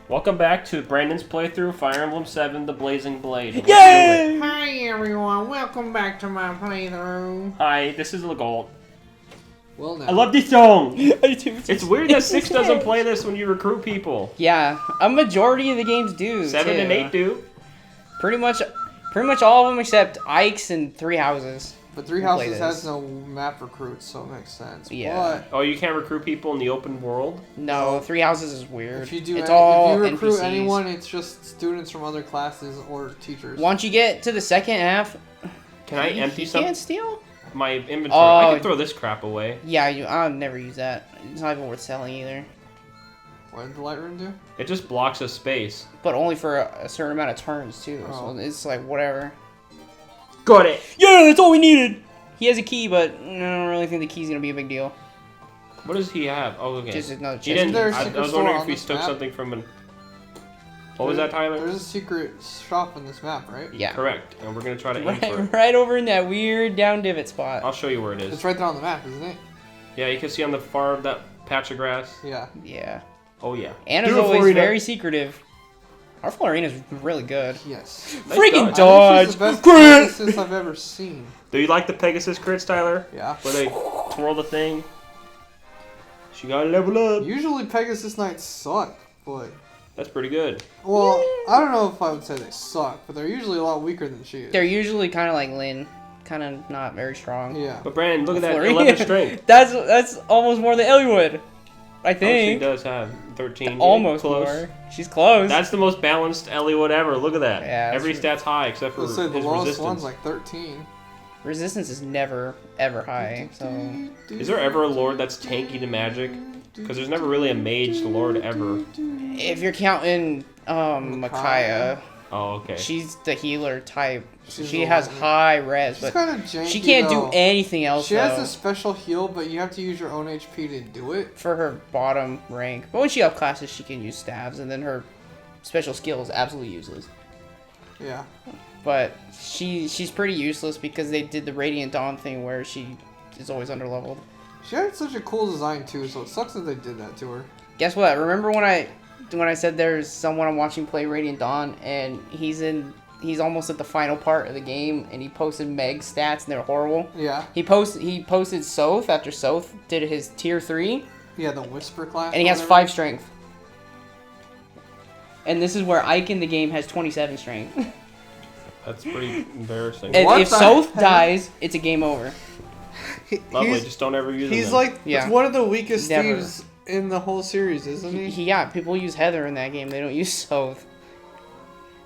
Welcome back to Brandon's playthrough, Fire Emblem 7, The Blazing Blade. Yay! Hi everyone, welcome back to my playthrough. Hi, this is Legault. Well now. I love this song! I do too. It's weird that 6 doesn't play this when you recruit people. Yeah, a majority of the games do. 7 too. and 8 do. Pretty much all of them except Ike's and Three Houses. But Three Houses has no map recruits, so it makes sense. Yeah. Oh, you can't recruit people in the open world? No, Three Houses is weird. If you do, it's all if you recruit NPCs. anyone, it's just students from other classes or teachers. Once you get to the second half, Can I empty you some? can't steal. My inventory. Oh. I can throw this crap away. Yeah, I'll never use that. It's not even worth selling either. What did the light room do? It just blocks a space. But only for a certain amount of turns too. Oh. So it's like whatever. Got it! Yeah, that's all we needed. He has a key, but I don't really think the key's gonna be a big deal. What does he have? Oh, okay. Just another He chest. didn't. There's a I secret was store wondering on if he this took map. something from an... What was that, Tyler? There's a secret shop on this map, right? Yeah. Correct. And we're going to try to aim for it. Right over in that weird down divot spot. I'll show you where it is. It's right there on the map, isn't it? Yeah, you can see on the far of that patch of grass. Yeah. Yeah. Oh, yeah. Anna's Do it, always Florina. very secretive. Our Florina's really good. Yes. Nice Freaking dodge. I think she's the best Crit! Pegasus I've ever seen. Do you like the Pegasus crits, Tyler? Yeah. Where they twirl the thing? She gotta level up. Usually Pegasus Knights suck, but... That's pretty good. Well, I don't know if I would say they suck, but they're usually a lot weaker than she is. They're usually kind of like Lynn. Kind of not very strong. Yeah. But Brandon, look at that Florina. 11 strength. That's almost more than Ellie would. I Oh, she think. does have 13. Almost close. more. She's close. That's the most balanced Ellie would ever. Look at that. Yeah, that's Every true. stat's high except for Let's say his the lowest resistance. one's like 13. Resistance is never, ever high. So Is there ever a lord that's tanky to magic? Because there's never really a mage lord ever. if you're counting Micaiah, Oh, okay. she's the healer type. She's She the has one- high res, She's but kind of janky, she can't though. do anything else. She has though, a special heal, but you have to use your own HP to do it. for her bottom rank. But when she upclasses, she can use stabs, and then her special skill is absolutely useless. Yeah. But she's pretty useless because they did the Radiant Dawn thing where she is always underleveled. She had such a cool design too, so it sucks that they did that to her. Guess what? Remember when I said there's someone I'm watching play Radiant Dawn and he's almost at the final part of the game and he posted Meg's stats and they're horrible. Yeah. He posted Soth after Soth did his tier 3 Yeah, the Whisper class. and he or has whatever. 5 strength. And this is where Ike in the game has 27 strength. That's pretty embarrassing. And What if the Soth heck? dies, it's a game over. Lovely, just don't ever use He's them. like Yeah. one of the weakest Never. thieves in the whole series, isn't he? Yeah, people use Heather in that game. They don't use Soth.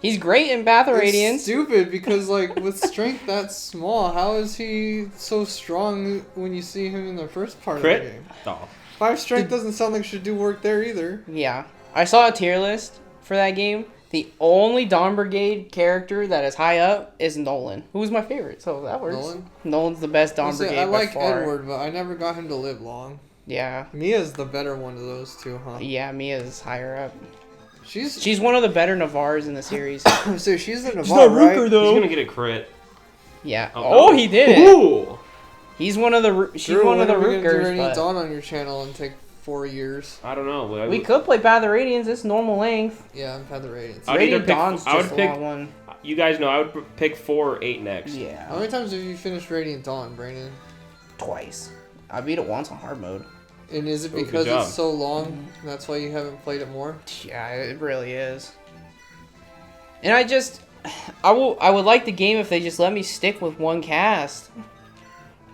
He's great in Path of It's Radiance. stupid because like with strength that small, how is he so strong when you see him in the first part of the Crit? game? Oh. 5 strength doesn't sound like it should do work there either. Yeah. I saw a tier list for that game. The only Dawn Brigade character that is high up is Nolan, who was my favorite, so that works. Nolan? Nolan's the best Dawn Honestly, Brigade I by like far. Edward, but I never got him to live long. Yeah. Mia's the better one of those two, huh? Yeah, Mia's higher up. She's She's one of the better Navars in the series. so she's a Navarre, She's not Rooker, right? though. He's gonna get a crit. Yeah. Oh, Oh, no. he did it. Ooh! She's one of the she's Drew, one of the when are we gonna do Rookers. Radiant But Dawn on your channel and take 4 years? I don't know. we could play Path of Radiance. It's normal length. Yeah, I've had the Radiance. I'd either Radiant pick- Dawn's I would just a pick- long one. You guys know I would pick 4 or 8 next. How Yeah. many times have you finished Radiant Dawn, Brandon? Twice. I beat it once on hard mode. And is it Oh, good because job. it's so long, that's why you haven't played it more? Yeah, it really is. And I would like the game if they just let me stick with one cast.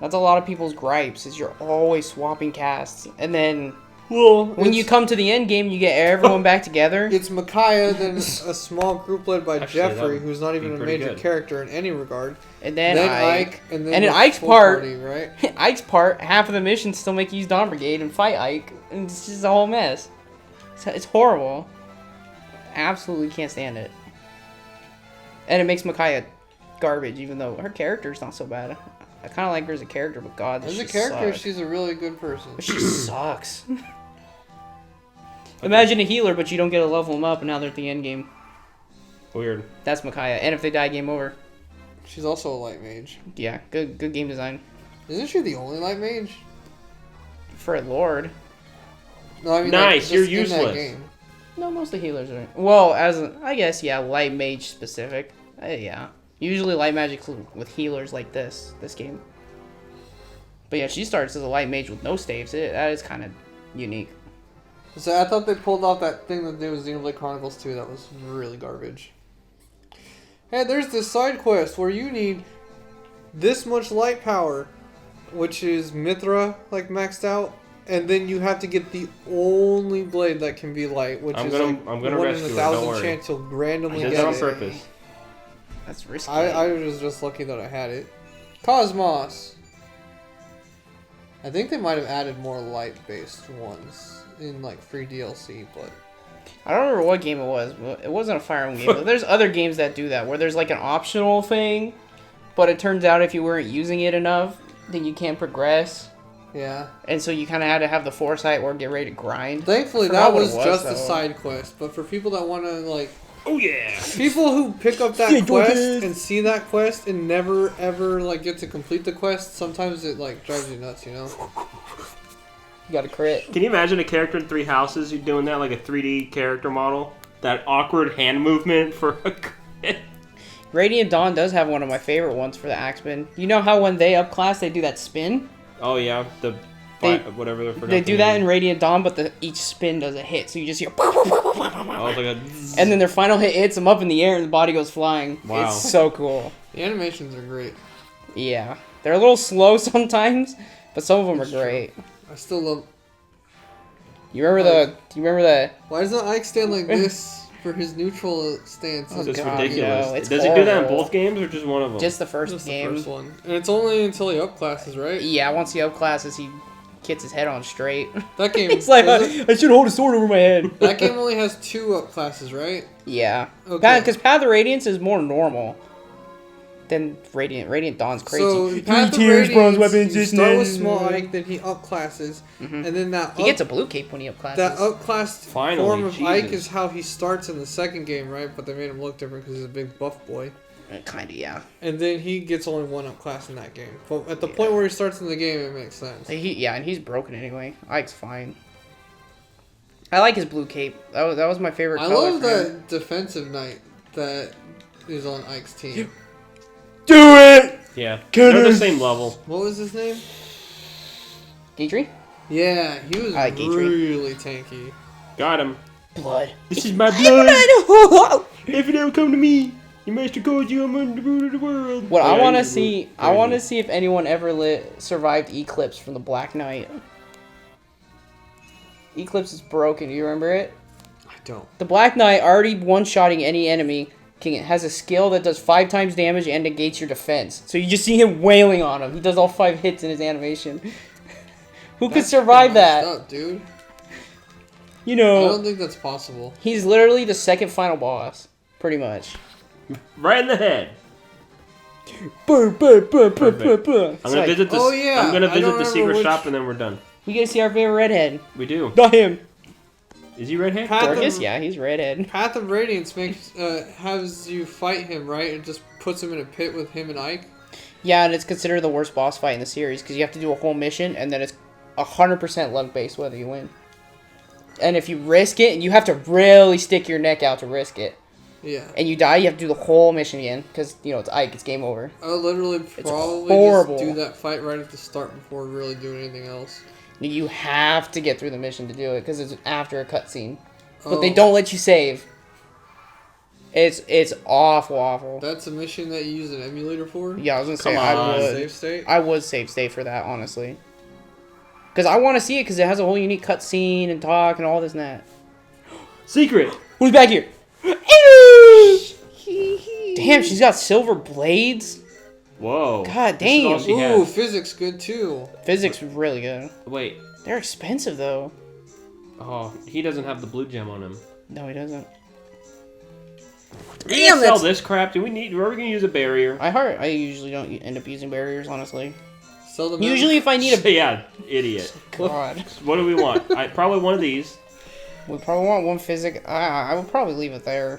That's a lot of people's gripes, is you're always swapping casts. And then Well, when you come to the end game, you get everyone back together. It's Micaiah, then a small group led by Actually, that Jeffrey, would who's not be even a pretty major good. character in any regard. And then Ike, and then and in the Ike's full part- party, right? Ike's part, half of the missions still make you use Dawn Brigade and fight Ike. And it's just a whole mess. It's horrible. Absolutely can't stand it. And it makes Micaiah garbage, even though her character's not so bad. I kind of like her as a character, but God, As she a character, sucks. she's a really good person. But she sucks. Imagine a healer, but you don't get to level them up, and now they're at the end game. Weird. That's Micaiah. And if they die, game over. She's also a light mage. Yeah, good game design. Isn't she the only light mage? For a lord. No, I mean, Nice, like, you're just in that useless. game. No, mostly healers are. Well, I guess, yeah, light mage specific. Yeah. Usually light magic with healers like this game. But yeah, she starts as a light mage with no staves. That is kind of unique. So I thought they pulled off that thing that they did with Xenoblade Chronicles 2 that was really garbage. Hey, there's this side quest where you need this much light power, which is Mithra, like, maxed out. And then you have to get the only blade that can be light, which I'm is gonna like 1 in rescue her, don't 1,000 worry. chance you'll randomly I did get that on it. purpose. That's risky. I was just lucky that I had it. Cosmos. I think they might have added more light-based ones in like free DLC, but I don't remember what game it was. But it wasn't a Fire Emblem game. But there's other games that do that, where there's like an optional thing, but it turns out if you weren't using it enough, then you can't progress. yeah. And so you kind of had to have the foresight or get ready to grind. Thankfully, I forgot that what was it was, just a though. side quest. But for people that want to like, Oh yeah. people who pick up that Yeah, quest Jordan. and see that quest and never ever like get to complete the quest, sometimes it like drives you nuts, you know. You got a crit. Can you imagine a character in 3 houses? You're doing that like a 3D character model. That awkward hand movement for a crit. Radiant Dawn does have one of my favorite ones for the Axeman. You know how when they up class, they do that spin? Oh yeah, the They- whatever they're They do that in Radiant Dawn, but each spin does a hit. So you just hear... Oh, it's like a. And then their final hit hits them up in the air and the body goes flying. Wow. It's so cool. The animations are great. Yeah. They're a little slow sometimes, but some of them are great. I still love. Do you remember the... Why doesn't Ike stand like this for his neutral stance? Oh, It's God, ridiculous. no, it's Does he do that in horrible. both games or just one of them? Just the first Just the game. first one, and it's only until he up classes, right? Yeah, once he up classes, he gets his head on straight. That game. He's like, is it- I should hold a sword over my head. that game only has 2 up classes, right? Yeah. Okay. Because Path of Radiance is more normal than Radiant. Radiant Dawn's crazy. So in Path of tiers, bronze Radiance, weapons, you just start no- with small Ike, then he up classes, and then that he up, gets a blue cape when he up classes. that upclassed Finally, form of Ike Jesus. is how he starts in the second game, right? But they made him look different because he's a big buff boy. Kinda, yeah. And then he gets only 1 up class in that game. But at the point where he starts in the game, it makes sense. And he's broken anyway. Ike's fine. I like his blue cape. That was my favorite I color love for him. that defensive knight that is on Ike's team. Do it! Yeah. Can They're I- the same level. What was his name? Gatry? Yeah, he was I like Gatry. really tanky. Got him. Blood. This is my blood. If it ever come to me, you master called you, I'm on the root of the world. What Oh, I yeah, want to he's see, I crazy. want to see if anyone ever survived Eclipse from the Black Knight. Eclipse is broken. Do you remember it? I don't. The Black Knight, already one-shotting any enemy, has a skill that does 5 times damage and negates your defense. So you just see him wailing on him. He does all 5 hits in his animation. Who could That's survive messed that? up, dude. You I know, don't think that's possible. he's literally the second final boss, pretty much. Right in the head. Perfect. I'm gonna visit this. Oh, yeah, I'm gonna I don't visit the remember secret which- shop and then we're done. We get to see our favorite redhead. We do. Not him. Is he redhead? Path Dorcas, of, yeah, he's redhead. Path of Radiance makes has you fight him, right? It just puts him in a pit with him and Ike. Yeah, and it's considered the worst boss fight in the series because you have to do a whole mission and then it's 100% luck based whether you win. And if you risk it, you have to really stick your neck out to risk it. Yeah. And you die, you have to do the whole mission again because, it's Ike, it's game over. I'll literally probably horrible. just do that fight right at the start before really doing anything else. You have to get through the mission to do it because it's after a cutscene. But Oh. they don't let you save. It's awful. That's a mission that you use an emulator for? Yeah, I was gonna say Come I on. would. Save state? I would save state for that, honestly. Because I want to see it because it has a whole unique cutscene and talk and all this and that. Secret. Who's back here? Damn, she's got silver blades. Whoa. God This is all damn. she Ooh, has. physics good too. Physics is really good. Wait. They're expensive though. Oh, he doesn't have the blue gem on him. No, he doesn't. Are we gonna sell this crap? Do we need? Are we gonna use a barrier? I usually don't end up using barriers, honestly. Sell them Usually, if I need a Yeah, idiot. god, What do we want? Probably one of these. we probably want one physic. I would probably leave it there.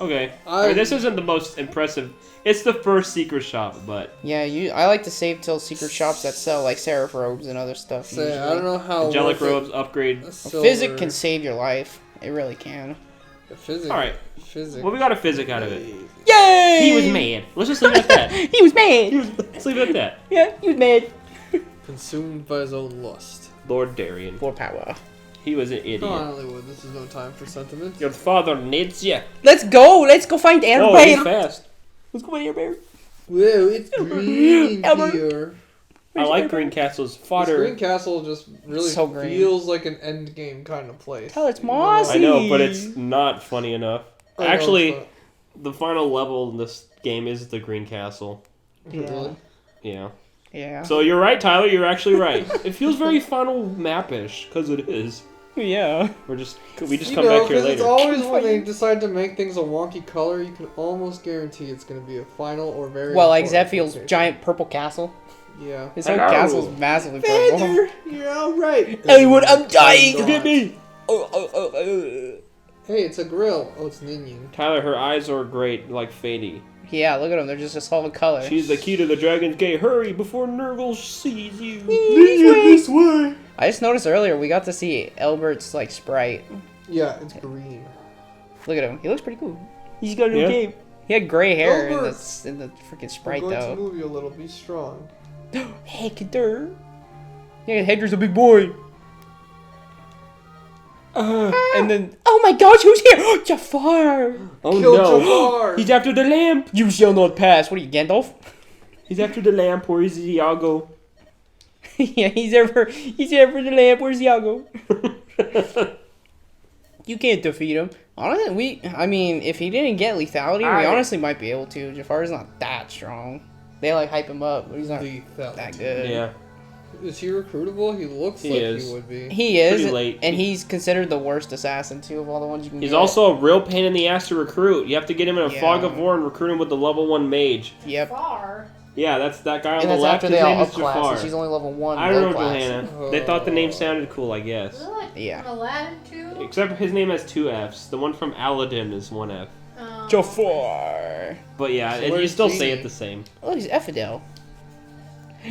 Okay. I mean, this isn't the most impressive. It's the first secret shop, but Yeah, I like to save till secret shops that sell like seraph robes and other stuff. Say, I don't know how angelic worth it robes upgrade. a silver- Physic can save your life It really can. The physics. All right. Physics. Well, we got a physic out of it. Yay! He was mad. Let's just leave it at that. He was mad. Let's leave it at that. Yeah, he was mad. Consumed by his own lust. Lord Darien. For power. He was an idiot. Come on, Hollywood. This is no time for sentiment. Your father needs you. Let's go. Let's go find Oh, he's Elbert. fast. Let's go find Elbert. Whoa, it's green Elbert. here. I like Green Castle's This fodder. Green Castle just really So green. feels like an end game kind of place. Oh, it's You know? mossy. I know, but it's not funny enough. I know, Actually, it's the final level in this game is the Green Castle. not- Yeah. Really? Yeah. Yeah. So you're right, Tyler. You're actually right. It feels very final map-ish, because it is. Yeah. We just come back here 'cause later. it's always when they decide to make things a wonky color, you can almost guarantee it's going to be a final or very. Well, like important Zephiel's location. giant purple castle. Yeah. His whole Hello. castle's massively purple. Feather, you're all right. Elwood, I'm dying. Forget me. Hey, it's a grill. Oh, it's Ninian. Tyler, her eyes are great, like Fady. Yeah, look at them. They're just a solid color. She's the key to the dragon's gate. Hurry before Nurgle sees you. This way. I just noticed earlier we got to see Elbert's like sprite. Yeah, it's green. Look at him. He looks pretty cool. He's got a new Yeah. cape. He had gray hair in Elbert! the freaking I'm sprite going to though. move you a little. Be strong. Hector. Yeah, Hector's a big boy. And then, oh my gosh, who's here? Jafar! Oh Kill no. Jafar! He's after the lamp. You shall not pass. What are you, Gandalf? He's after the lamp. Where is Iago? Yeah, he's there for the lamp. Where's Iago? You can't defeat him. Honestly, I mean, if he didn't get lethality, we honestly might be able to. Jafar's not that strong. They like hype him up, but he's not Lethality. that good. Yeah. Is he recruitable? He looks He like is. he would be. He is, Pretty late. and he's considered the worst assassin too of all the ones you can He's get. also a real pain in the ass to recruit. You have to get him in a Yeah. fog of war and recruit him with the level 1 mage. Yep. Far. Yeah, that's that guy on And the that's left. after His they all name is upclass, Jafar. and she's only level 1 I don't low know, class. Johanna. They thought the name sounded cool, I guess. Is it like Yeah. from Aladdin too? Except his name has 2 Fs. The one from Aladdin is 1 F. Jafar. But yeah, So and you where's still say Genie? it the same. Oh, he's Effidel.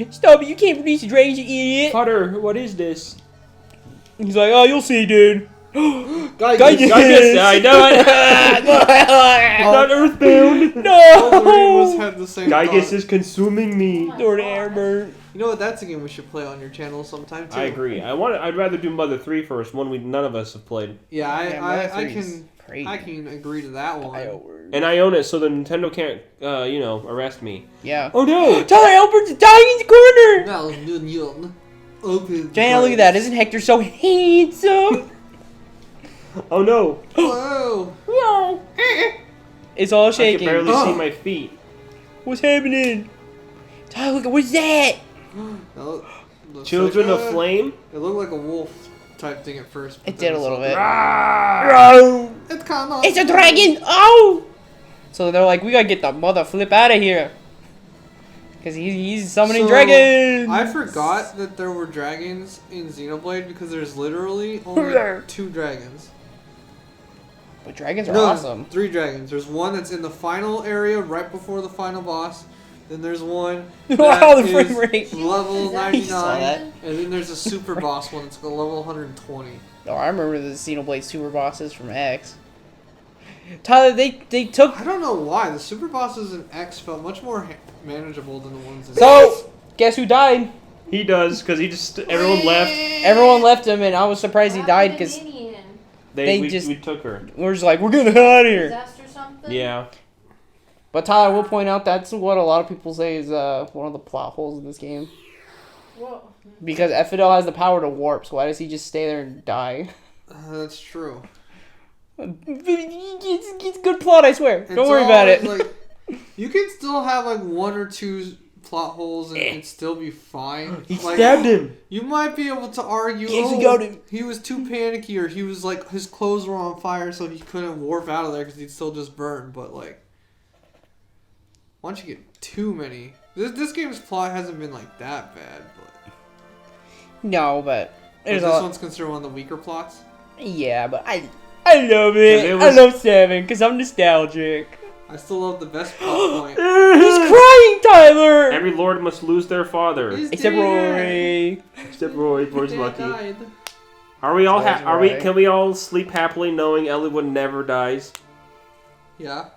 Stop it, you can't release the dragons, you idiot. Potter, what is this? He's like, oh, you'll see, dude. Guy, Guy- I know it! It's not Earthbound! All three of us No! had the same Gygus thought. is consuming me. Lord Amber. You know what? That's a game we should play on your channel sometime too. I agree. I'd rather do Mother 3 first, one none of us have played. Yeah, I Three's crazy. I can agree to that one. And I own it, so the Nintendo can't, arrest me. Yeah. Oh no! Tyler Albert's dying in the corner! Now, Ninian. Open. Jana, look at that. Isn't Hector so handsome? Oh no! Whoa! No. It's all I shaking. can barely Oh. see my feet. What's happening? Tyler, look at what's that? That looks Children like of Flame? It looked like a wolf type thing at first. but It then did a little bit. Ah! It's kind of. It's a dragon! Oh! So they're like, we gotta get the mother flip out of here. Because he's summoning So, dragons! I forgot that there were dragons in Xenoblade because there's literally only 2 dragons. But dragons are No, awesome. 3 dragons. There's one that's in the final area right before the final boss. Then there's one Wow, that the frame is rate. level Is that- You saw 99. that? And then there's a super boss one that's level 120. Oh, I remember the Xenoblade super bosses from X. Tyler, they took... I don't know why. The super bosses in X felt much more manageable than the ones in So, guess who died? He does, because everyone left. Everyone left him, and I was surprised he died because they We just- took her. we're just like, we're getting out of here. Disaster something? Yeah. But Tyler will point out that's what a lot of people say is one of the plot holes in this game. Whoa. Because Effidel has the power to warp, so why does he just stay there and die? That's true. It's good plot, I swear. Don't worry about it. Like, you can still have like 1 or 2 plot holes and it'd still be fine. He Like, stabbed him. You might be able to argue, Yes, he got him. he was too panicky, or he was like his clothes were on fire, so he couldn't warp out of there because he'd still just burn. But like, once you get too many, this game's plot hasn't been like that bad. But No, but this there's a one's considered one of the weaker plots. yeah, but I love it. It I was- love 7 because I'm nostalgic. I still love the best plot point. He's crying, Tyler. Every lord must lose their father. He's Except dead. Rory. Except Roy. His Roy's dad lucky. died. Are we all? That's Are we? right. Can we all sleep happily knowing Eliwood never dies? Yeah.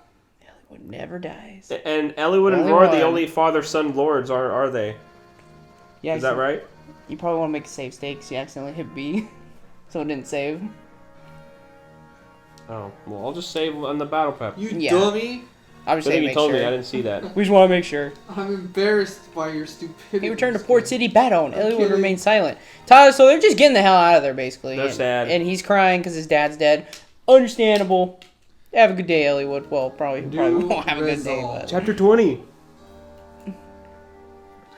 Eliwood never dies. And Eliwood and Only Roar are the one. only father-son lords, are they? Yeah, Is that right? You probably want to make a save state because you accidentally hit B, so it didn't save. Oh, well, I'll just save on the battle pack. You Yeah. dummy. I was Good saying thing you make told sure. me. I didn't see that. We just want to make sure. I'm embarrassed by your stupidity. He returned to Port City Battle, and I'm Eliwood kidding. remained silent. Tyler, so they're just getting the hell out of there, basically. They're and, sad. And he's crying because his dad's dead. Understandable. Have a good day, Eliwood. Well, probably won't have a good day, resolve. but... Chapter 20.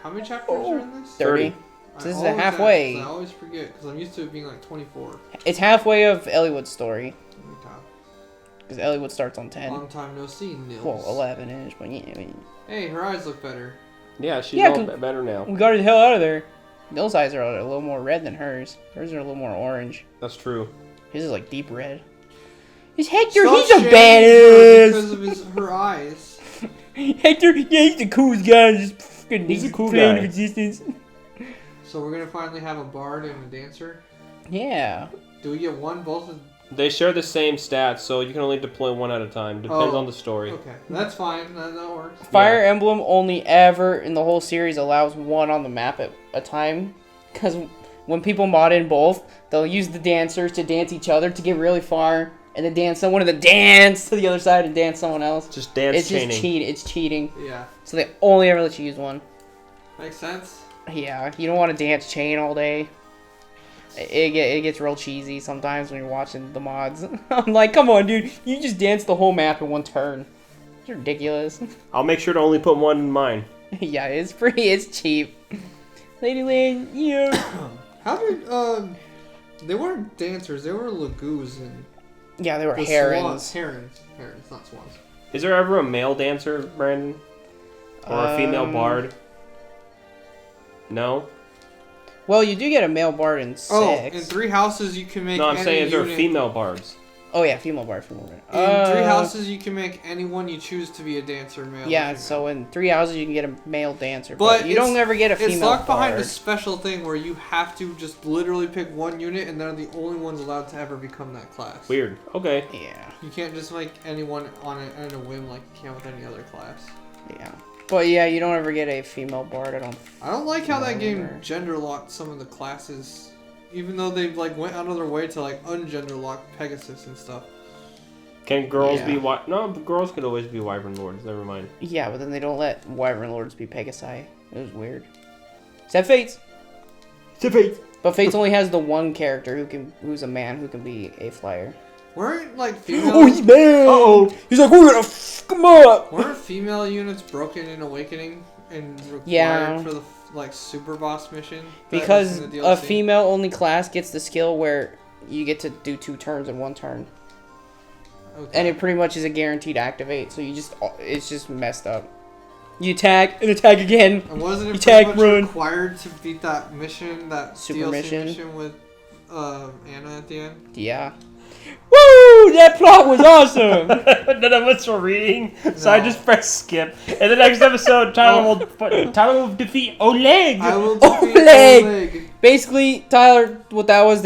How many chapters are in this? 30. I So this is always halfway. ask, I always forget because I'm used to it being like 24. It's halfway of Eliwood's story. Okay. Because Eliwood starts on 10. Long time no see, Nils. Well, 11-ish, but yeah, I mean... Hey, her eyes look better. Yeah, she's Yeah, all 'cause- better now. We got her the hell out of there. Nils' eyes are a little more red than hers. Hers are a little more orange. That's true. His is like deep red. He's Hector, Stop he's a shaming her badass! because of her eyes. Hector, yeah, he's the coolest guy in this fucking He's a cool plane guy. of existence. So we're gonna finally have a bard and a dancer. Yeah. Do we get one, both of? They share the same stats, so you can only deploy one at a time. Depends Oh. on the story. Okay, that's fine. That works. Fire Emblem only ever in the whole series allows one on the map at a time. Because when people mod in both, they'll use the dancers to dance each other to get really far. And then dance someone and then dance to the other side and dance someone else. Just dance It's chaining. just it's cheating. Yeah, So they only ever let you use one. makes sense. Yeah, you don't want to dance chain all day. It gets real cheesy sometimes when you're watching the mods. I'm like, come on, dude, you just dance the whole map in one turn. It's ridiculous. I'll make sure to only put one in mine. Yeah, it's cheap. Ladyland, yeah. How did they weren't dancers. They were lagoos and Yeah, they were the herons. swans. Herons, not swans. Is there ever a male dancer, Brandon? Or a female bard? No? Well, you do get a male bard in 6. Oh, in 3 houses you can make. No, I'm any saying is there unit. female bards? Oh yeah, female bard. In 3 houses you can make anyone you choose to be a dancer, male. or Yeah, female. so in 3 houses you can get a male dancer, But but you don't it's- ever get a female It's locked behind bard. a special thing where you have to just literally pick one unit, and they're the only ones allowed to ever become that class. Weird. Okay. Yeah, You can't just make anyone on a whim like you can with any other class. yeah. But yeah, you don't ever get a female bard. I don't like how that game Or- gender locked some of the classes, even though they like went out of their way to like ungender lock Pegasus and stuff. Can girls Yeah. be No, but girls could always be wyvern lords. Never mind. Yeah, but then they don't let Wyvern Lords be Pegasi. It was weird. Except Fates. But Fates only has the one character who's a man who can be a flyer. Weren't like Oh, female he's mad! Uh-oh. He's like, we're gonna fuck him up! weren't female units broken in Awakening and required Yeah. for the like super boss mission? that was Because in the a DLC? female only class gets the skill where you get to do 2 turns in 1 turn. Okay. And it pretty much is a guaranteed activate, so it's just messed up. You attack, and attack again. And wasn't it Attack, pretty much run. required to beat that mission, that Super DLC mission? mission with Anna at the end? Yeah. Woo! That plot was awesome! None of us were reading, so I No. just pressed skip. In the next episode, Tyler will defeat Oleg. I will defeat Oleg! Oleg. Basically, Tyler, what that was,